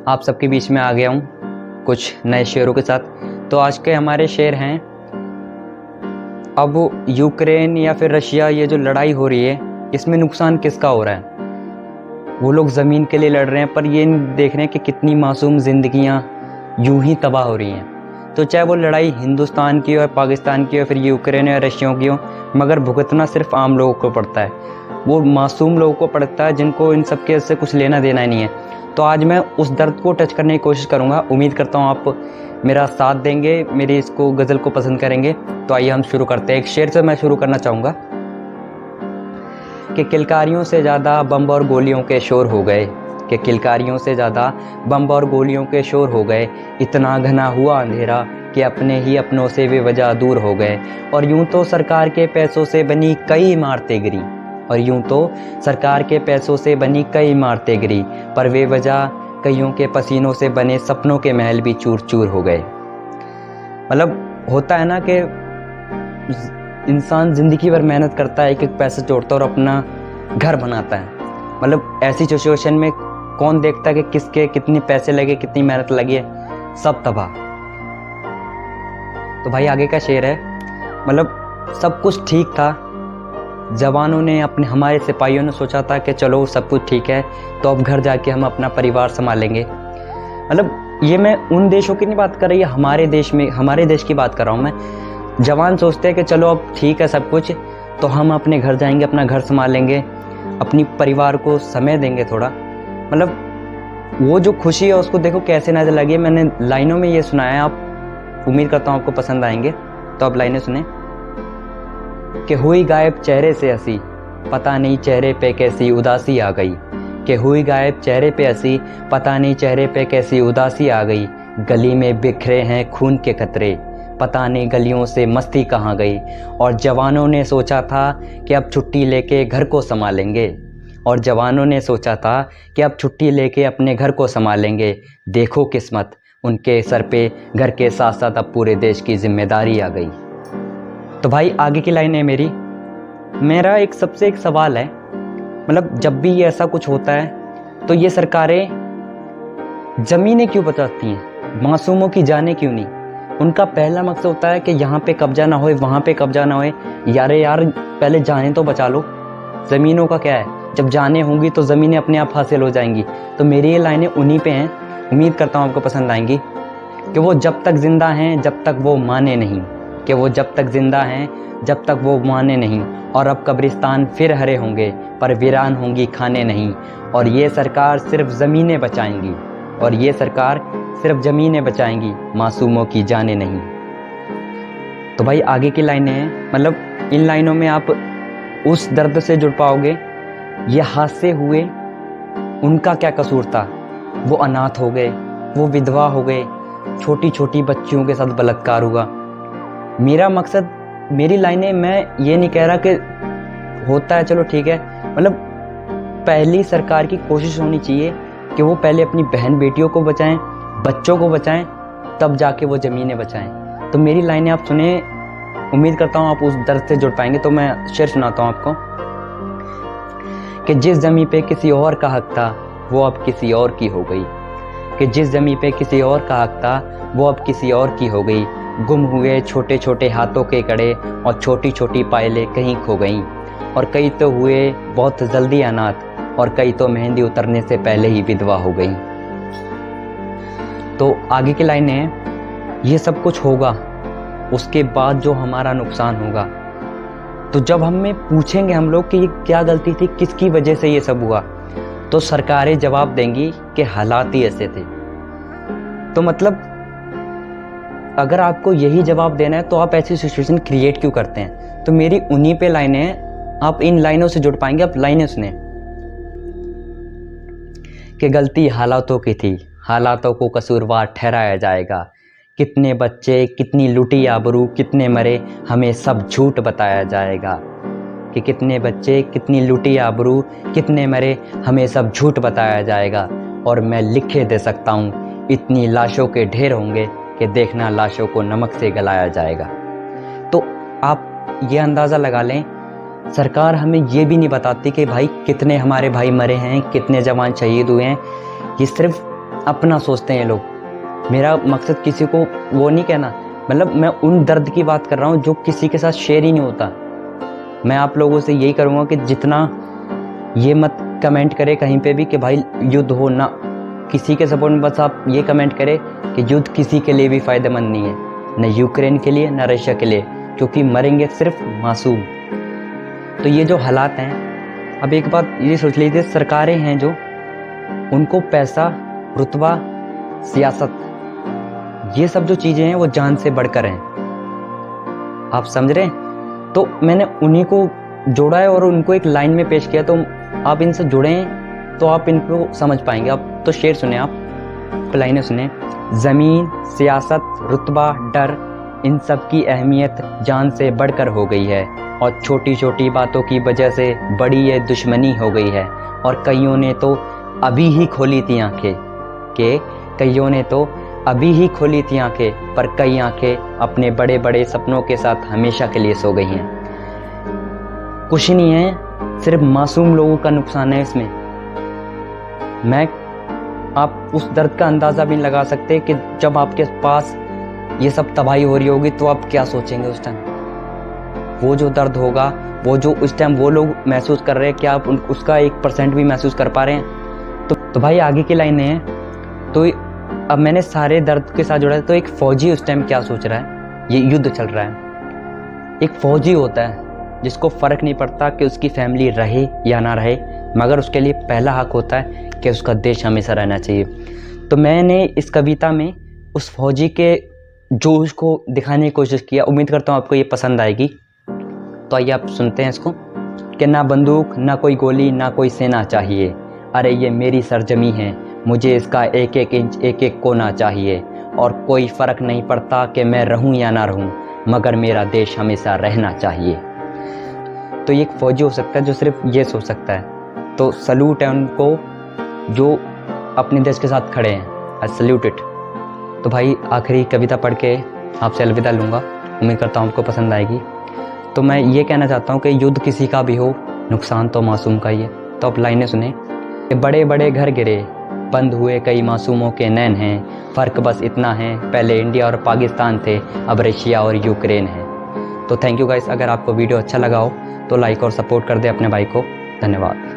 आप सबके बीच में आ गया हूँ कुछ नए शेयरों के साथ। तो आज के हमारे शेयर हैं, अब यूक्रेन या फिर रशिया, ये जो लड़ाई हो रही है इसमें नुकसान किसका हो रहा है? वो लोग ज़मीन के लिए लड़ रहे हैं, पर ये देख रहे हैं कि कितनी मासूम ज़िंदगियाँ यूं ही तबाह हो रही हैं। तो चाहे वो लड़ाई हिंदुस्तान की हो, पाकिस्तान की हो, फिर यूक्रेन या रशिया की हो, मगर भुगतना सिर्फ आम लोगों को पड़ता है, वो मासूम लोगों को पड़ता है जिनको इन सब के से कुछ लेना देना ही नहीं है। तो आज मैं उस दर्द को टच करने की कोशिश करूँगा। उम्मीद करता हूँ आप मेरा साथ देंगे, मेरी इसको गज़ल को पसंद करेंगे। तो आइए हम शुरू करते हैं। एक शेर से मैं शुरू करना चाहूँगा कि किलकारियों से ज़्यादा बम और गोलियों के शोर हो गए, कि किलकारियों से ज़्यादा बम और गोलियों के शोर हो गए। इतना घना हुआ अंधेरा कि अपने ही अपनों से बेवजह दूर हो गए। और यूं तो सरकार के पैसों से बनी कई इमारतें गिरी, और यूं तो सरकार के पैसों से बनी कई इमारतें गिरी, पर बेवजह कईयों के पसीनों से बने सपनों के महल भी चूर चूर हो गए। मतलब होता है ना कि इंसान ज़िंदगी भर मेहनत करता है, एक एक पैसे जोड़ता है और अपना घर बनाता है। मतलब ऐसी सिचुएशन में कौन देखता है कि किसके कितने पैसे लगे, कितनी मेहनत लगी है, सब तबाह। तो भाई आगे का शेर है, मतलब सब कुछ ठीक था, जवानों ने हमारे सिपाहियों ने सोचा था कि चलो सब कुछ ठीक है, तो अब घर जाके हम अपना परिवार संभालेंगे। मतलब ये मैं उन देशों की नहीं बात कर रही है, हमारे देश की बात कर रहा हूँ मैं। जवान सोचते हैं कि चलो अब ठीक है सब कुछ, तो हम अपने घर जाएंगे, अपना घर संभालेंगे, अपनी परिवार को समय देंगे थोड़ा। मतलब वो जो खुशी है उसको देखो कैसे नजर लगी है। मैंने लाइनों में ये सुनाया है, आप उम्मीद करता हूँ आपको पसंद आएंगे। तो आप लाइनें सुने कि हुई गायब चेहरे से हंसी, पता नहीं चेहरे पे कैसी उदासी आ गई। कि हुई गायब चेहरे पे हंसी, पता नहीं चेहरे पे कैसी उदासी आ गई। गली में बिखरे हैं खून के खतरे, पता नहीं गलियों से मस्ती कहाँ गई। और जवानों ने सोचा था कि अब छुट्टी लेके घर को संभालेंगे, और जवानों ने सोचा था कि अब छुट्टी लेके अपने घर को संभालेंगे। देखो किस्मत, उनके सर पे घर के साथ साथ अब पूरे देश की जिम्मेदारी आ गई। तो भाई आगे की लाइन है मेरा एक सवाल है, मतलब जब भी ये ऐसा कुछ होता है तो ये सरकारें ज़मीनें क्यों बचाती हैं, मासूमों की जानें क्यों नहीं? उनका पहला मकसद होता है कि यहाँ पे कब्जा ना होए, वहाँ पे कब्जा ना होए। यार पहले जानें तो बचा लो। ज़मीनों का क्या है, जब जानें होंगी तो ज़मीनें अपने आप हासिल हो जाएंगी। तो मेरी ये लाइनें उन्हीं पे हैं, उम्मीद करता हूँ आपको पसंद आएंगी। कि वो जब तक ज़िंदा हैं जब तक वो माने नहीं, कि वो जब तक ज़िंदा हैं जब तक वो माने नहीं। और अब कब्रिस्तान फिर हरे होंगे, पर वीरान होंगी खाने नहीं। और ये सरकार सिर्फ ज़मीनें बचाएंगी, और ये सरकार सिर्फ ज़मीनें बचाएंगी, मासूमों की जानें नहीं। तो भाई आगे की लाइनें हैं, मतलब इन लाइनों में आप उस दर्द से जुड़ पाओगे। ये हादसे हुए, उनका क्या कसूर था? वो अनाथ हो गए, वो विधवा हो गए, छोटी छोटी बच्चियों के साथ बलात्कार हुआ। मेरा मकसद, मेरी लाइनें, मैं ये नहीं कह रहा कि होता है चलो ठीक है, मतलब पहली सरकार की कोशिश होनी चाहिए कि वो पहले अपनी बहन बेटियों को बचाएं, बच्चों को बचाएं, तब जाके वो ज़मीनें बचाएं। तो मेरी लाइनें आप सुने, उम्मीद करता हूँ आप उस दर्द से जुड़ पाएंगे। तो मैं शेर सुनाता हूँ आपको कि जिस ज़मीन पे किसी और का हक था वो अब किसी और की हो गई। कि जिस ज़मीन पे किसी और का हक था वो अब किसी और की हो गई। गुम हुए छोटे छोटे हाथों के कड़े, और छोटी छोटी पायलें कहीं खो गईं। और कई तो हुए बहुत जल्दी अनाथ, और कई तो मेहंदी उतरने से पहले ही विधवा हो गई। तो आगे की लाइनें हैं, ये सब कुछ होगा, उसके बाद जो हमारा नुकसान होगा। तो जब हमें पूछेंगे हम लोग कि ये क्या गलती थी, किसकी वजह से ये सब हुआ, तो सरकारें जवाब देंगी कि हालात ही ऐसे थे। तो मतलब अगर आपको यही जवाब देना है तो आप ऐसी सिचुएशन क्रिएट क्यों करते हैं? तो मेरी उन्हीं पे लाइनें हैं, आप इन लाइनों से जुड़ पाएंगे। आप लाइनें सुने कि गलती हालातों की थी, हालातों को कसूरवार ठहराया जाएगा। कितने बच्चे, कितनी लुटी आबरू, कितने मरे, हमें सब झूठ बताया जाएगा। कि कितने बच्चे, कितनी लुटी आबरू, कितने मरे, हमें सब झूठ बताया जाएगा। और मैं लिखे दे सकता हूँ, इतनी लाशों के ढेर होंगे कि देखना लाशों को नमक से गलाया जाएगा। तो आप ये अंदाज़ा लगा लें, सरकार हमें ये भी नहीं बताती कि भाई कितने हमारे भाई मरे हैं, कितने जवान शहीद हुए हैं। ये सिर्फ अपना सोचते हैं ये लोग। मेरा मकसद किसी को वो नहीं कहना, मतलब मैं उन दर्द की बात कर रहा हूँ जो किसी के साथ शेयर ही नहीं होता। मैं आप लोगों से यही करूँगा कि जितना ये मत कमेंट करें कहीं पे भी कि भाई युद्ध हो ना, किसी के सपोर्ट में बस आप ये कमेंट करें कि युद्ध किसी के लिए भी फ़ायदेमंद नहीं है, न यूक्रेन के लिए न रशिया के लिए, क्योंकि मरेंगे सिर्फ मासूम। तो ये जो हालात हैं, अब एक बात ये सोच लीजिए, सरकारें हैं जो उनको पैसा, रुतबा, सियासत, ये सब जो चीज़ें हैं वो जान से बढ़कर हैं। आप समझ रहे हैं? तो मैंने उन्हीं को जोड़ा है और उनको एक लाइन में पेश किया, तो आप इनसे जुड़ें तो आप इनको समझ पाएंगे। आप तो शेर सुने, आप लाइनें सुने। ज़मीन, सियासत, रुतबा, डर, इन सब की अहमियत जान से बढ़कर हो गई है और छोटी छोटी बातों की वजह से बड़ी ये दुश्मनी हो गई है। और कईयों ने तो अभी ही खोली थी आंखें, कईयों ने तो अभी ही खोली थी आंखें, पर कई आंखें अपने बड़े बड़े सपनों के साथ हमेशा के लिए सो गई हैं। कुछ नहीं है, सिर्फ मासूम लोगों का नुकसान है इसमें। आप उस दर्द का अंदाज़ा भी लगा सकते कि जब आपके पास ये सब तबाही हो रही होगी तो आप क्या सोचेंगे उस टाइम। वो जो दर्द होगा, वो जो उस टाइम वो लोग महसूस कर रहे हैं, क्या आप उसका 1% भी महसूस कर पा रहे हैं? तो भाई आगे की लाइनें हैं। तो अब मैंने सारे दर्द के साथ जोड़ा है। तो एक फ़ौजी उस टाइम क्या सोच रहा है? ये युद्ध चल रहा है, एक फ़ौजी होता है जिसको फ़र्क नहीं पड़ता कि उसकी फैमिली रहे या ना रहे, मगर उसके लिए पहला हक होता है कि उसका देश हमेशा रहना चाहिए। तो मैंने इस कविता में उस फौजी के जोश को दिखाने की कोशिश किया। उम्मीद करता हूँ आपको ये पसंद आएगी। तो आइए आप सुनते हैं इसको। कि ना बंदूक, ना कोई गोली, ना कोई सेना चाहिए, अरे ये मेरी सरजमी है, मुझे इसका एक एक इंच, एक एक कोना चाहिए, और कोई फ़र्क नहीं पड़ता कि मैं रहूँ या ना रहूँ, मगर मेरा देश हमेशा रहना चाहिए। तो ये एक फ़ौजी हो सकता है जो सिर्फ ये सोच सकता है। तो सल्यूट है उनको जो अपने देश के साथ खड़े हैं। I salute it. तो भाई आखिरी कविता पढ़ के आपसे अलविदा लूँगा। उम्मीद करता हूँ आपको पसंद आएगी। तो मैं ये कहना चाहता हूँ कि युद्ध किसी का भी हो, नुकसान तो मासूम का ही है। तो आप लाइनें सुने। कि बड़े बड़े घर गिरे, बंद हुए कई मासूमों के नैन हैं, फ़र्क बस इतना है, पहले इंडिया और पाकिस्तान थे, अब रशिया और यूक्रेन है। तो थैंक यू गाइस। अगर आपको वीडियो अच्छा लगा हो तो लाइक और सपोर्ट कर दे अपने भाई को। धन्यवाद।